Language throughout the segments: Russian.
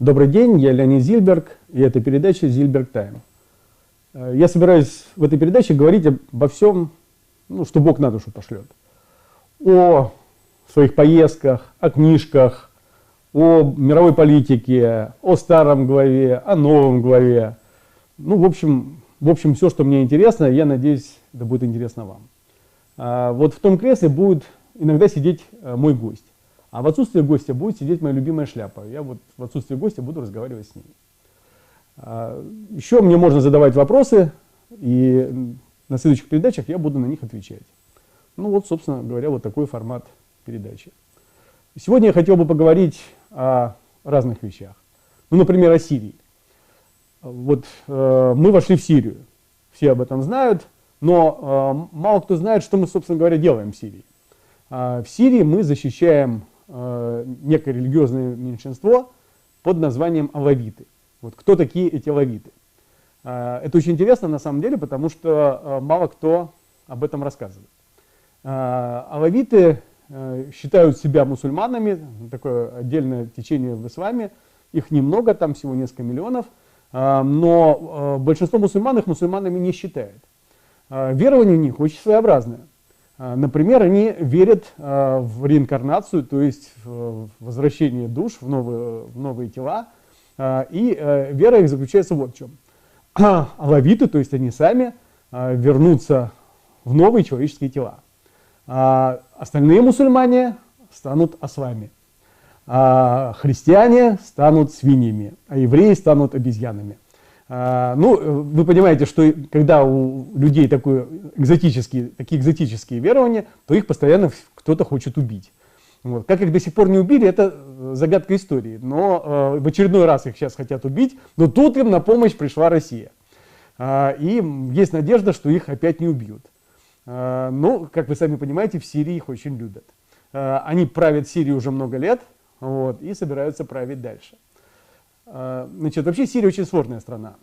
Добрый день, я Леонид Зильберг, и это передача «Зильберг Тайм». Я собираюсь в этой передаче говорить обо всем, что Бог на душу пошлет. О своих поездках, о книжках, о мировой политике, о старом главе, о новом главе. В общем, все, что мне интересно, я надеюсь, это будет интересно вам. Вот в том кресле будет иногда сидеть мой гость. А в отсутствие гостя будет сидеть моя любимая шляпа. Я вот в отсутствие гостя буду разговаривать с ней. Еще мне можно задавать вопросы, и на следующих передачах я буду на них отвечать. Собственно говоря, вот такой формат передачи. Сегодня я хотел бы поговорить о разных вещах. Например, о Сирии. Мы вошли в Сирию. Все об этом знают, но мало кто знает, что мы, собственно говоря, делаем в Сирии. В Сирии мы защищаем некое религиозное меньшинство под названием алавиты. Кто такие эти алавиты? Это очень интересно на самом деле, потому что мало кто об этом рассказывает. Алавиты считают себя мусульманами, такое отдельное течение в исламе, их немного, там всего несколько миллионов, но большинство мусульман их мусульманами не считает. Верование у них очень своеобразное. Например, они верят в реинкарнацию, то есть в возвращение душ в новые тела. И вера их заключается вот в чем. Алавиты, то есть они сами, вернутся в новые человеческие тела. Остальные мусульмане станут ослами. Христиане станут свиньями, а евреи станут обезьянами. Вы понимаете, что когда у людей такие экзотические верования, то их постоянно кто-то хочет убить. Как их до сих пор не убили, это загадка истории. Но в очередной раз их сейчас хотят убить, но тут им на помощь пришла Россия. И есть надежда, что их опять не убьют. Но, как вы сами понимаете, в Сирии их очень любят. Они правят Сирией уже много лет и собираются править дальше. Вообще Сирия очень сложная страна.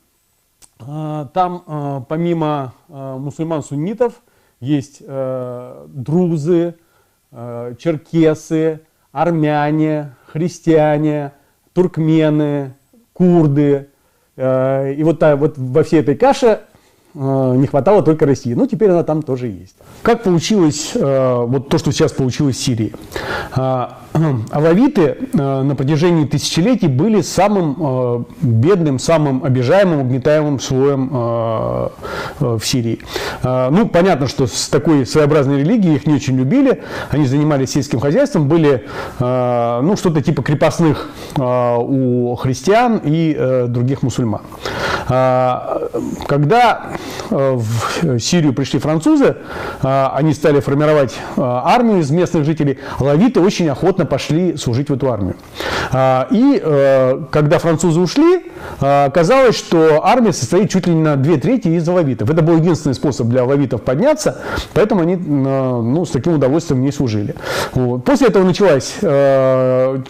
Там помимо мусульман-суннитов есть друзы, черкесы, армяне, христиане, туркмены, курды. И во всей этой каше не хватало только России. Теперь она там тоже есть. Как получилось то, что сейчас получилось в Сирии? Алавиты на протяжении тысячелетий были самым бедным, самым обижаемым, угнетаемым слоем в Сирии. Понятно, что с такой своеобразной религией их не очень любили. Они занимались сельским хозяйством, были что-то типа крепостных у христиан и других мусульман. Когда в Сирию пришли французы, они стали формировать армию из местных жителей, алавиты очень охотно пошли служить в эту армию. И когда французы ушли, оказалось, что армия состоит чуть ли не на 2/3 из алавитов. Это был единственный способ для алавитов подняться, поэтому они с таким удовольствием не служили. После этого началась целая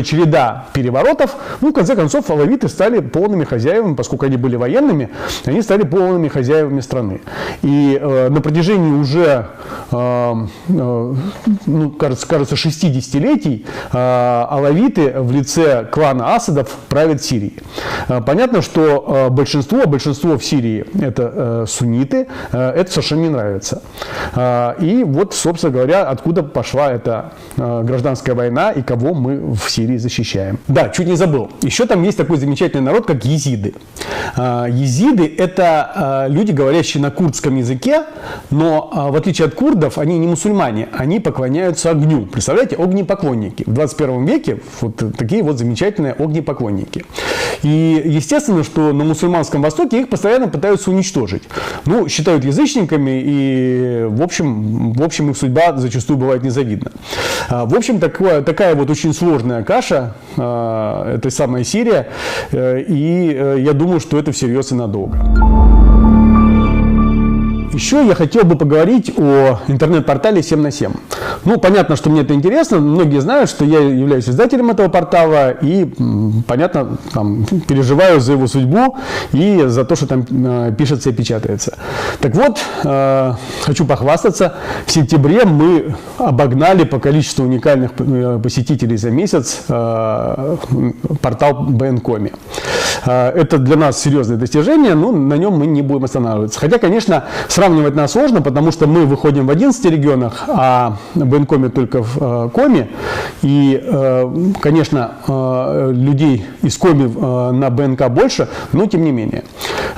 череда переворотов. В конце концов, алавиты стали полными хозяевами, поскольку они были военными, они стали полными хозяевами страны. И на протяжении уже, кажется, 60-летий алавиты в лице клана Асадов правят Сирией. Понятно, что большинство в Сирии это сунниты, это совершенно не нравится. И собственно говоря, откуда пошла эта гражданская война и кого мы в Сирии защищаем. Да, чуть не забыл. Еще там есть такой замечательный народ, как езиды. Езиды – это люди, говорящие на курдском языке, но в отличие от курдов, они не мусульмане, они поклоняются огню. Представляете, огнепоклонники. В 21 веке такие замечательные огнепоклонники. И естественно, что на мусульманском Востоке их постоянно пытаются уничтожить. Считают язычниками, и в общем их судьба зачастую бывает незавидна. В общем, такая очень сложная каша, это самая Сирия, и я думаю, что это всерьез и надолго. Еще я хотел бы поговорить о интернет-портале 7 на 7. Ну, понятно, что мне это интересно. Многие знают, что я являюсь издателем этого портала и, понятно, там, переживаю за его судьбу и за то, что там пишется и печатается. Так вот, хочу похвастаться. В сентябре мы обогнали по количеству уникальных посетителей за месяц портал BNCOME. Это для нас серьезное достижение, но на нем мы не будем останавливаться. Хотя, конечно, сравнивать нас сложно, потому что мы выходим в 11 регионах, а BNCOME только в Коми. И, конечно, людей из Коми на БНК больше, но тем не менее.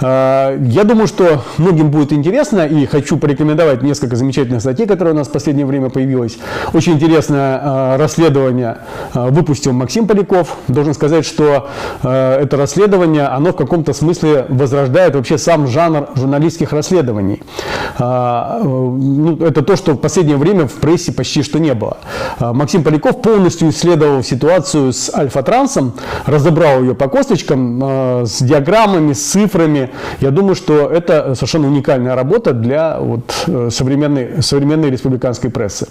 Я думаю, что многим будет интересно, и хочу порекомендовать несколько замечательных статей, которые у нас в последнее время появилось. Очень интересное расследование выпустил Максим Поляков. Должен сказать, что это расследование, оно в каком-то смысле возрождает вообще сам жанр журналистских расследований. Это то, что в последнее время в прессе почти что не было. Максим Поляков полностью исследовал ситуацию с Альфа-Трансом, разобрал ее по косточкам, с диаграммами, с цифрами. Я думаю, что это совершенно уникальная работа для современной республиканской прессы.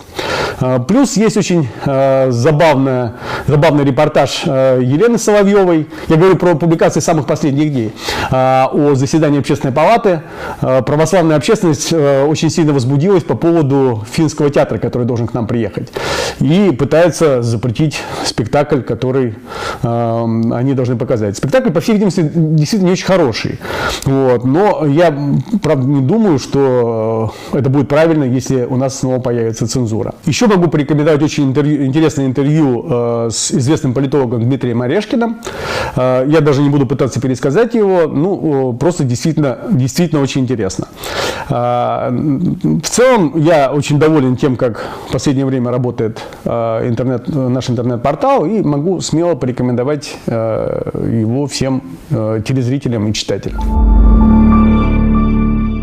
Плюс есть очень забавный репортаж Елены Соловьевой. Я говорю про публикации самых последних дней. О заседании Общественной палаты. Православная общественность очень сильно возбудилась по поводу финского театра, который должен к нам приехать. И пытается запретить спектакль, который они должны показать. Спектакль, по всей видимости, действительно не очень хороший. Вот. Но я, правда, не думаю, что это будет правильно, если у нас снова появится цензура. Еще могу порекомендовать очень интересное интервью с известным политологом Дмитрием Орешкиным. Я даже не буду пытаться пересказать его, ну, просто действительно очень интересно. В целом, я очень доволен тем, как в последнее время работает наш интернет-портал, и могу смело порекомендовать его всем телезрителям и читателям.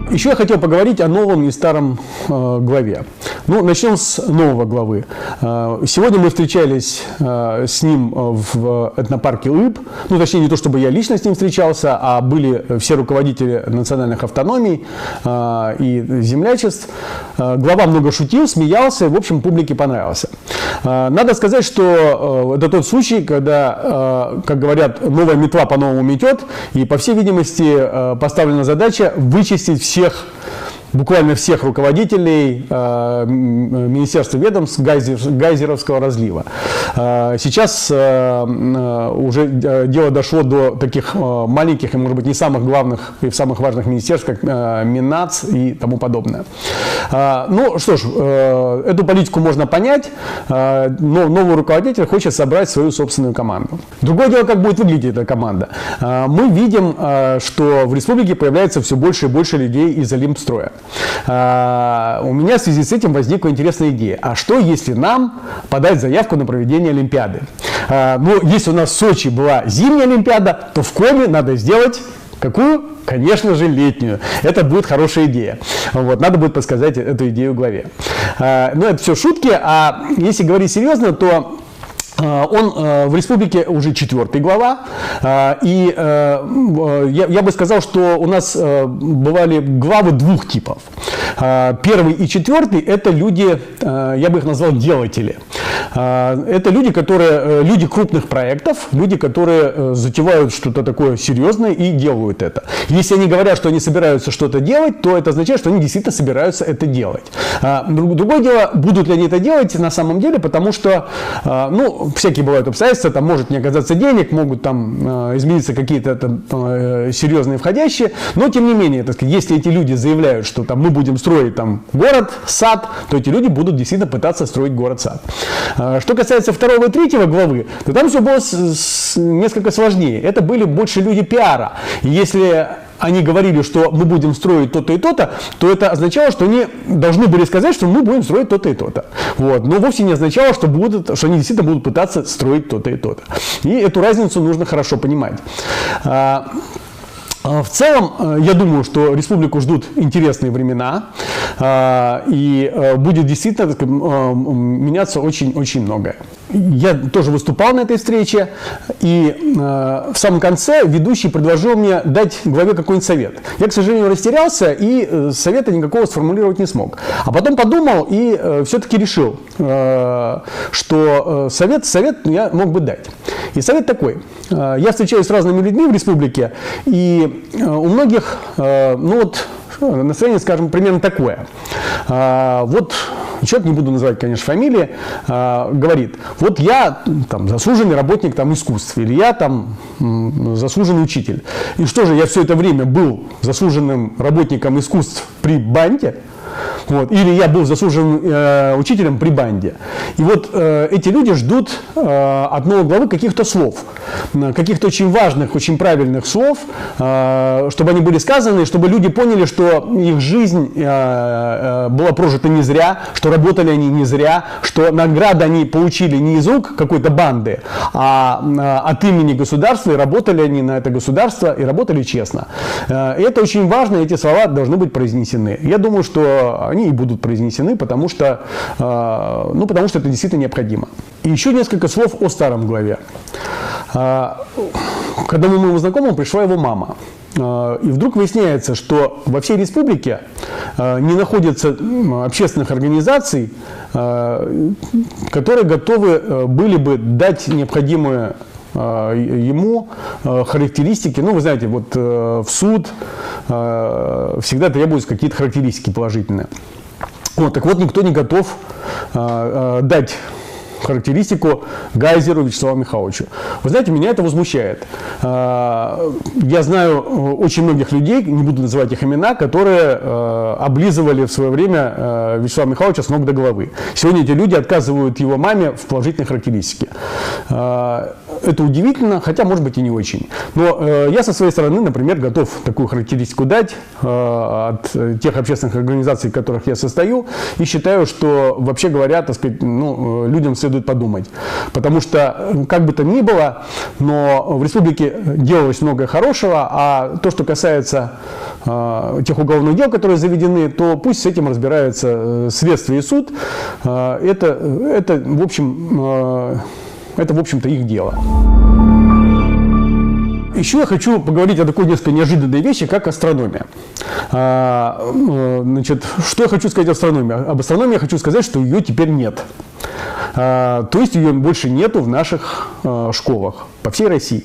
Еще я хотел поговорить о новом и старом главе. Ну, начнем с нового главы. Сегодня мы встречались с ним в этнопарке ЛЫП. Ну, точнее, не то, чтобы я лично с ним встречался, а были все руководители национальных автономий и землячеств. Глава много шутил, смеялся, и, в общем, публике понравился. Надо сказать, что это тот случай, когда, как говорят, новая метла по-новому метет, и, по всей видимости, поставлена задача вычистить буквально всех руководителей министерства ведомств гайзеровского разлива. Сейчас уже дело дошло до таких маленьких и, может быть, не самых главных и самых важных министерств, как Миннац и тому подобное. Ну что ж, эту политику можно понять, но новый руководитель хочет собрать свою собственную команду. Другое дело, как будет выглядеть эта команда. Мы видим, что в республике появляется все больше и больше людей из Олимпстроя. У меня в связи с этим возникла интересная идея. А что, если нам подать заявку на проведение Олимпиады? Ну, если у нас в Сочи была зимняя Олимпиада, то в Коми надо сделать какую? Конечно же, летнюю. Это будет хорошая идея. Вот, надо будет подсказать эту идею главе. Но это все шутки. А если говорить серьезно, то он в республике уже 4-й глава, и я бы сказал, что у нас бывали главы двух типов. 1-й и 4-й – это люди, я бы их назвал делатели. Это люди крупных проектов, люди, которые затевают что-то такое серьезное и делают это. Если они говорят, что они собираются что-то делать, то это означает, что они действительно собираются это делать. Другое дело, будут ли они это делать на самом деле, потому что, ну, всякие бывают обстоятельства, там может не оказаться денег, могут там измениться какие-то серьезные входящие, но тем не менее, так сказать, если эти люди заявляют, что там мы будем строить там город, сад, то эти люди будут действительно пытаться строить город-сад. Что касается 2-го и 3-го главы, то там все было несколько сложнее. Это были больше люди пиара. И если они говорили, что мы будем строить то-то и то-то, то это означало, что они должны были сказать, что мы будем строить то-то и то-то. Вот. Но вовсе не означало, что они действительно будут пытаться строить то-то и то-то. И эту разницу нужно хорошо понимать. В целом, я думаю, что республику ждут интересные времена, и будет действительно меняться очень-очень многое. я тоже выступал на этой встрече, и в самом конце ведущий предложил мне дать главе какой-нибудь совет. Я, к сожалению, растерялся и совета никакого сформулировать не смог. А потом подумал и все-таки решил, что совет я мог бы дать. И совет такой. Я встречаюсь с разными людьми в республике, и у многих, настроение, скажем, примерно такое. Вот человек, не буду называть, конечно, фамилии, говорит, вот я там заслуженный работник там искусств, или я там заслуженный учитель. И что же, я все это время был заслуженным работником искусств при банде? Вот. Или я был заслуженным учителем при банде. И вот эти люди ждут от новой главы каких-то слов, каких-то очень важных, очень правильных слов, чтобы они были сказаны, чтобы люди поняли, что их жизнь была прожита не зря, что работали они не зря, что награды они получили не из рук какой-то банды, а от имени государства, и работали они на это государство, и работали честно. И это очень важно, эти слова должны быть произнесены. Я думаю, что они и будут произнесены, потому что это действительно необходимо. И еще несколько слов о старом главе. К одному моему знакомому пришла его мама. И вдруг выясняется, что во всей республике не находится общественных организаций, которые готовы были бы дать необходимые ему характеристики. Ну, вы знаете, вот в суд всегда требуются какие-то характеристики положительные. Вот, так вот, никто не готов дать характеристику Гайзеру Вячеславу Михайловичу. Вы знаете, меня это возмущает. Я знаю очень многих людей, не буду называть их имена, которые облизывали в свое время Вячеслава Михайловича с ног до головы. Сегодня эти люди отказывают его маме в положительной характеристике. Это удивительно, хотя, может быть, и не очень. Но я со своей стороны, например, готов такую характеристику дать от тех общественных организаций, в которых я состою, и считаю, что, вообще говоря, так сказать, людям следует подумать. Потому что, как бы то ни было, но в республике делалось многое хорошего, а то, что касается тех уголовных дел, которые заведены, то пусть с этим разбираются следствие и суд. Это в общем-то, их дело. Еще я хочу поговорить о такой несколько неожиданной вещи, как астрономия. Значит, что я хочу сказать о астрономии? Об астрономии я хочу сказать, что ее теперь нет. То есть ее больше нету в наших школах по всей России.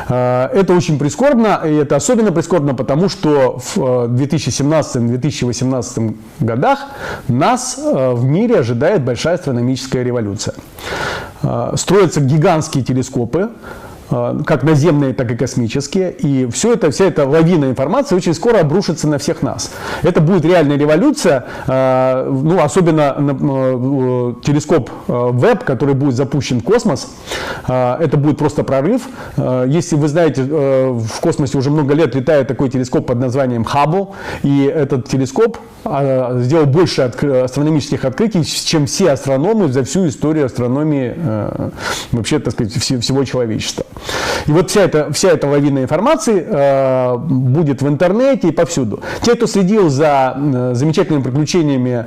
Это очень прискорбно, и это особенно прискорбно, потому что в 2017-2018 годах нас в мире ожидает большая астрономическая революция. Строятся гигантские телескопы, как наземные, так и космические, и вся эта лавина информации очень скоро обрушится на всех нас. Это будет реальная революция, особенно телескоп Вебб, который будет запущен в космос, это будет просто прорыв. Если вы знаете, в космосе уже много лет летает такой телескоп под названием Хаббл, и этот телескоп сделал больше астрономических открытий, чем все астрономы за всю историю астрономии, вообще, так сказать, всего человечества. И вот вся эта лавина информации будет в интернете и повсюду. Те, кто следил за замечательными приключениями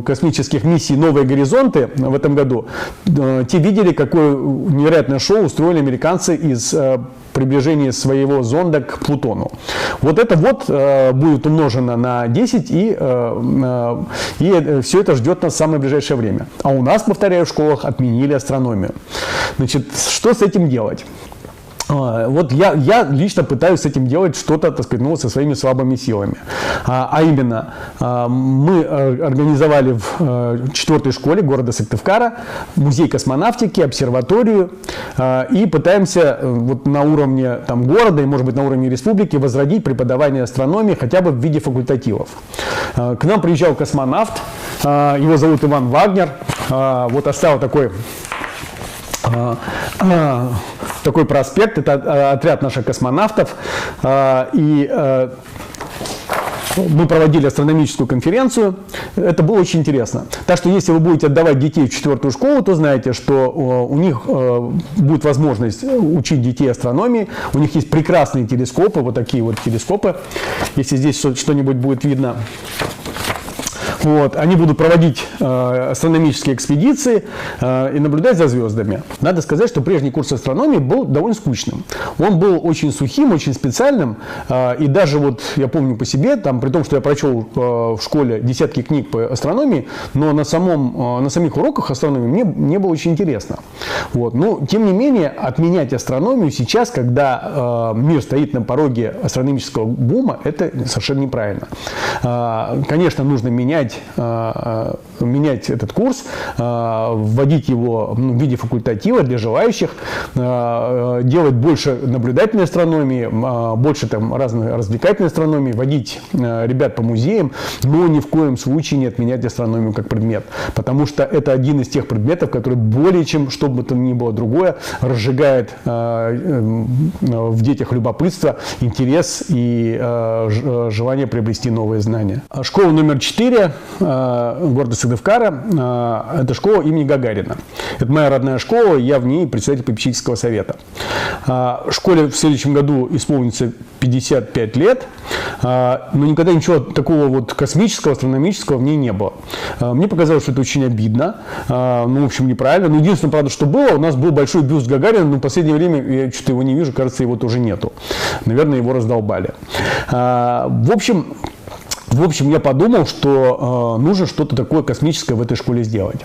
космических миссий «Новые горизонты» в этом году, те видели, какое невероятное шоу устроили американцы из приближения своего зонда к Плутону. Вот это будет умножено на 10, и все это ждет нас в самое ближайшее время. А у нас, повторяю, в школах отменили астрономию. Значит, что с этим делать? Вот я лично пытаюсь с этим делать что-то, так сказать, со своими слабыми силами. А именно, мы организовали в 4-й школе города Сыктывкара музей космонавтики, обсерваторию, и пытаемся вот на уровне города и, может быть, на уровне республики возродить преподавание астрономии хотя бы в виде факультативов. К нам приезжал космонавт, его зовут Иван Вагнер, вот оставил такой проспект, это отряд наших космонавтов, и мы проводили астрономическую конференцию, это было очень интересно. Так что, если вы будете отдавать детей в 4-ю школу, то знаете, что у них будет возможность учить детей астрономии, у них есть прекрасные телескопы, вот такие вот телескопы, если здесь что-нибудь будет видно. Вот. Они будут проводить астрономические экспедиции и наблюдать за звездами. Надо сказать, что прежний курс астрономии был довольно скучным. Он был очень сухим, очень специальным. И даже вот я помню по себе, там, при том, что я прочел в школе десятки книг по астрономии, но на самих уроках астрономии мне не было очень интересно. Вот. Но, тем не менее, отменять астрономию сейчас, когда мир стоит на пороге астрономического бума, это совершенно неправильно. Конечно, нужно менять этот курс, вводить его в виде факультатива для желающих, делать больше наблюдательной астрономии, больше там разной развлекательной астрономии, водить ребят по музеям, но ни в коем случае не отменять астрономию как предмет, потому что это один из тех предметов, который более чем что бы то ни было другое разжигает в детях любопытство, интерес и желание приобрести новые знания. Школа номер 4 города Сыктывкара – это школа имени Гагарина. Это моя родная школа, я в ней председатель попечительского совета. Школе в следующем году исполнится 55 лет, но никогда ничего такого вот космического, астрономического в ней не было. Мне показалось, что это очень обидно, ну, в общем, неправильно. Но единственное, правда, что было, у нас был большой бюст Гагарина, но в последнее время я что-то его не вижу, кажется, его тоже нету. Наверное, его раздолбали. В общем, я подумал, что нужно что-то такое космическое в этой школе сделать.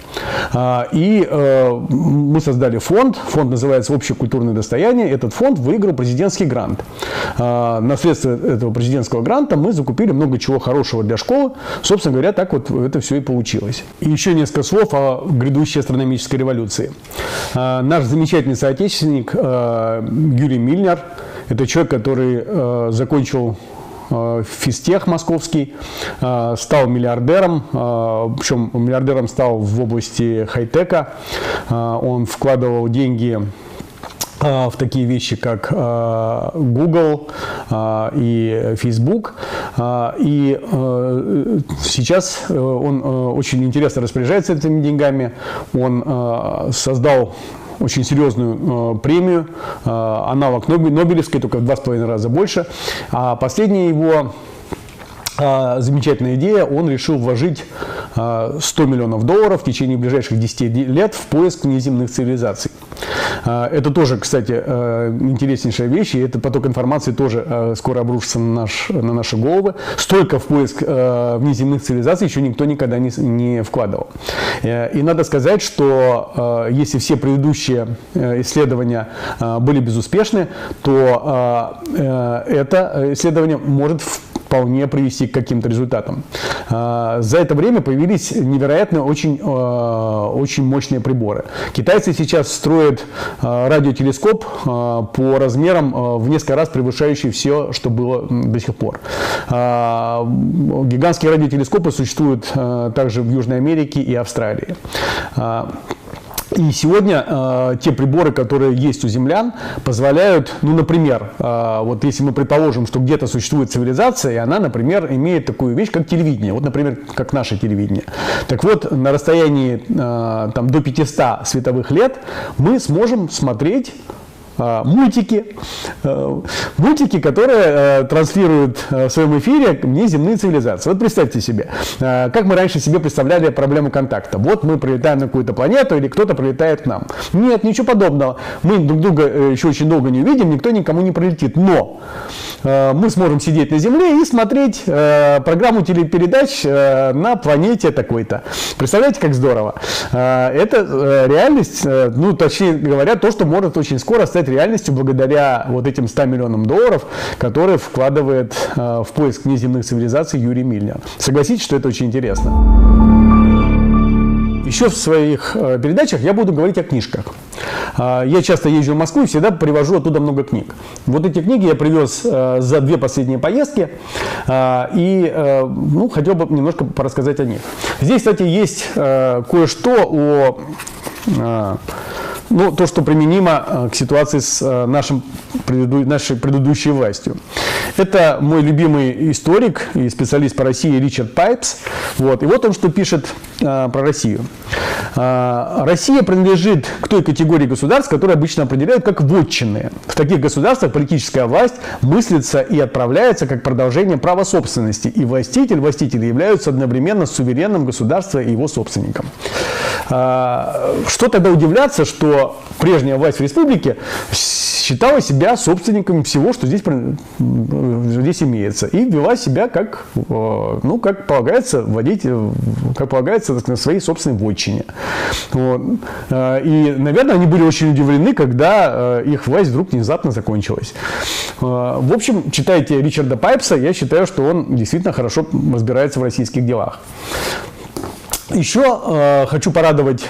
И мы создали фонд. Фонд называется «Общее культурное достояние». Этот фонд выиграл президентский грант. На средства этого президентского гранта мы закупили много чего хорошего для школы. Собственно говоря, так вот это все и получилось. И еще несколько слов о грядущей астрономической революции. Наш замечательный соотечественник Юрий Мильнер – это человек, который закончил физтех московский, стал миллиардером, причем миллиардером стал в области хай-тека. Он вкладывал деньги в такие вещи, как Google и Facebook. И сейчас он очень интересно распоряжается этими деньгами. Он создал очень серьезную премию, аналог Нобелевской, только в 2,5 раза больше. А последняя его замечательная идея, он решил вложить $100 миллионов в течение ближайших 10 лет в поиск внеземных цивилизаций. Это тоже, кстати, интереснейшая вещь, и этот поток информации тоже скоро обрушится на наши головы. Столько в поиск внеземных цивилизаций еще никто никогда не вкладывал. И надо сказать, что если все предыдущие исследования были безуспешны, то это исследование может вполне привести к каким-то результатам. За это время появились невероятно очень мощные приборы. Китайцы сейчас строят радиотелескоп по размерам в несколько раз превышающий все, что было до сих пор. Гигантские радиотелескопы существуют также в Южной Америке и Австралии. И сегодня те приборы, которые есть у землян, позволяют, ну, например, вот если мы предположим, что где-то существует цивилизация, и она, например, имеет такую вещь, как телевидение, вот, например, как наше телевидение. Так вот, на расстоянии там, до 500 световых лет мы сможем смотреть мультики, которые транслируют в своем эфире внеземные цивилизации. Вот представьте себе, как мы раньше себе представляли проблему контакта. Вот мы прилетаем на какую-то планету или кто-то прилетает к нам. Нет, ничего подобного. Мы друг друга еще очень долго не увидим, никто никому не прилетит. Но мы сможем сидеть на Земле и смотреть программу телепередач на планете такой-то. Представляете, как здорово? Это реальность, ну, точнее говоря, то, что может очень скоро стать реальностью благодаря вот этим $100 миллионам, которые вкладывает в поиск внеземных цивилизаций Юрий Мильнер. Согласитесь, что это очень интересно. Еще в своих передачах я буду говорить о книжках. Я часто езжу в Москву и всегда привожу оттуда много книг. Вот эти книги я привез за 2 последние поездки и ну, хотел бы немножко порассказать о них. Здесь, кстати, есть кое-что о ну, то, что применимо к ситуации с нашей предыдущей властью. Это мой любимый историк и специалист по России Ричард Пайпс. Вот. И вот он что пишет про Россию. Россия принадлежит к той категории государств, которые обычно определяют как вотчинные. В таких государствах политическая власть мыслится и отправляется как продолжение права собственности, и властители являются одновременно суверенным государства и его собственником. Что тогда удивляться, что прежняя власть в республике считала себя собственником всего, что здесь имеется, и вела себя как, ну, как полагается, на своей собственной вотчине. Вот. И, наверное, они были очень удивлены, когда их власть вдруг внезапно закончилась. В общем, читайте Ричарда Пайпса, я считаю, что он действительно хорошо разбирается в российских делах. Еще хочу порадовать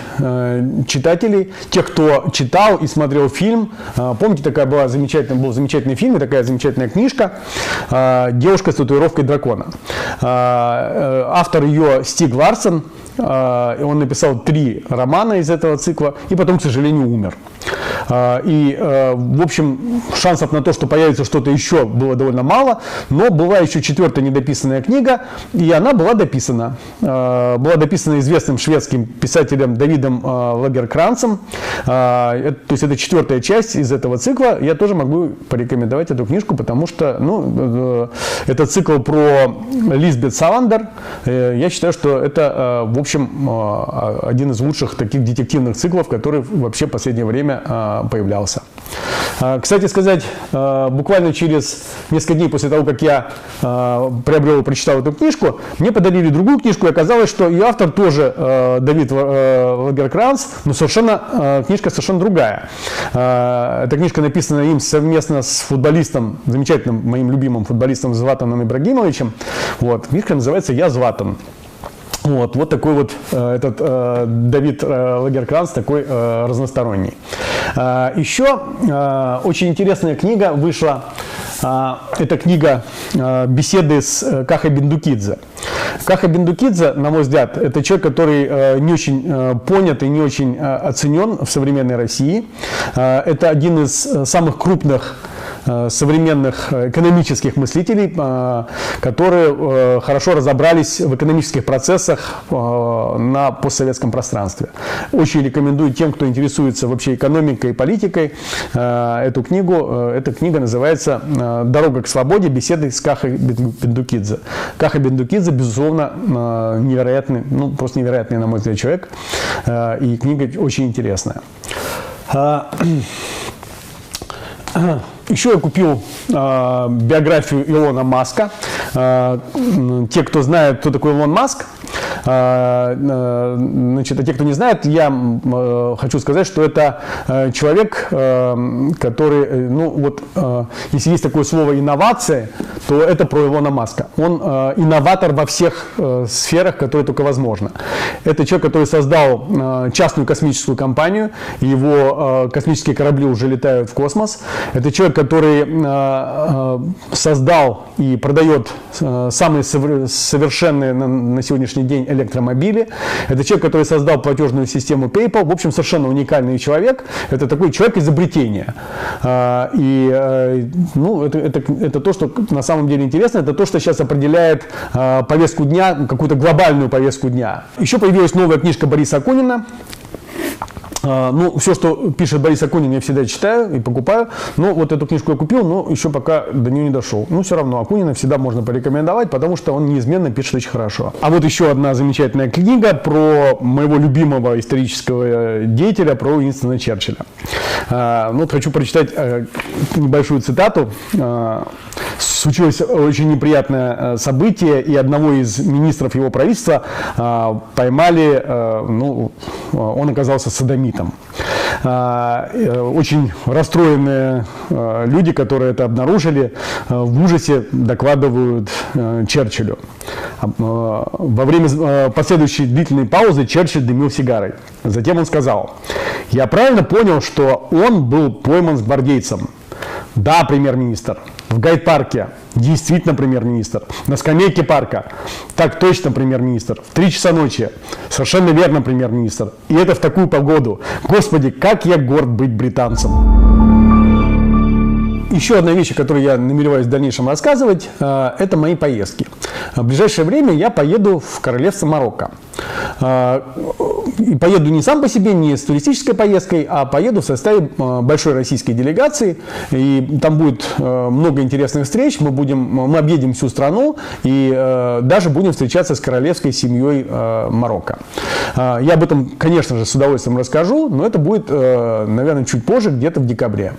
читателей, тех, кто читал и смотрел фильм. Помните, был замечательный фильм и такая замечательная книжка «Девушка с татуировкой дракона». Автор ее Стиг Ларсон. Он написал 3 романа из этого цикла и потом, к сожалению, умер. И, в общем, шансов на то, что появится что-то еще, было довольно мало, но была еще 4-я недописанная книга, и она была дописана. Была дописана известным шведским писателем Давидом Лагеркранцем. То есть это 4-я часть из этого цикла. Я тоже могу порекомендовать эту книжку, потому что, ну, это цикл про Лизбет Саландер. Я считаю, что это, в общем, один из лучших таких детективных циклов, который вообще в последнее время появлялся. Кстати сказать, буквально через несколько дней после того, как я приобрел и прочитал эту книжку, мне подарили другую книжку, и оказалось, что ее автор тоже Давид Лагеркранц, но книжка совершенно другая. Эта книжка написана им совместно с футболистом, замечательным моим любимым футболистом Златаном Ибрагимовичем. Вот. Книжка называется «Я Златан». Вот такой вот этот Давид Лагеркранц, такой разносторонний. Еще очень интересная книга вышла. Это книга «Беседы с Кахой Бендукидзе». Каха Бендукидзе, на мой взгляд, это человек, который не очень понят и не очень оценен в современной России. Это один из самых крупных современных экономических мыслителей, которые хорошо разобрались в экономических процессах на постсоветском пространстве. Очень рекомендую тем, кто интересуется вообще экономикой и политикой, эту книгу. Эта книга называется «Дорога к свободе. Беседы с Кахой Бендукидзе». Каха Бендукидзе, безусловно, невероятный, ну просто невероятный, на мой взгляд, человек. И книга очень интересная. Еще я купил биографию Илона Маска. Те, кто знает, кто такой Илон Маск, значит, а те, кто не знает, я хочу сказать, что это человек, который, ну вот, если есть такое слово «инновация», то это про Илона Маска. Он инноватор во всех сферах, которые только возможно. Это человек, который создал частную космическую компанию, его космические корабли уже летают в космос. Это человек, который создал и продает самые совершенные на сегодняшний день электромобили. Это человек, который создал платежную систему PayPal. В общем, совершенно уникальный человек. Это такой человек изобретения. И ну, это то, что на самом деле интересно. Это то, что сейчас определяет повестку дня, какую-то глобальную повестку дня. Еще появилась новая книжка Бориса Акунина. Ну, все, что пишет Борис Акунин, я всегда читаю и покупаю. Но вот эту книжку я купил, но еще пока до нее не дошел. Но все равно Акунина всегда можно порекомендовать, потому что он неизменно пишет очень хорошо. А вот еще одна замечательная книга про моего любимого исторического деятеля, про Уинстона Черчилля. Ну, вот хочу прочитать небольшую цитату. Случилось очень неприятное событие, и одного из министров его правительства поймали, ну, он оказался содомитом. Очень расстроенные люди, которые это обнаружили, в ужасе докладывают Черчиллю. Во время последующей длительной паузы Черчилль дымил сигарой. Затем он сказал: «Я правильно понял, что он был пойман с гвардейцем?» «Да, премьер-министр. в гайд-парке действительно премьер-министр, на скамейке парка так точно премьер-министр, в 3 часа ночи совершенно верно премьер-министр. И это в такую погоду. Господи, как я горд быть британцем. Еще одна вещь, о которой я намереваюсь в дальнейшем рассказывать, это мои поездки. В ближайшее время я поеду в королевство Марокко. И поеду не сам по себе, не с туристической поездкой, а поеду в составе большой российской делегации. И там будет много интересных встреч. Мы объедем всю страну и даже будем встречаться с королевской семьей Марокко. Я об этом, конечно же, с удовольствием расскажу, но это будет, наверное, чуть позже, где-то в декабре.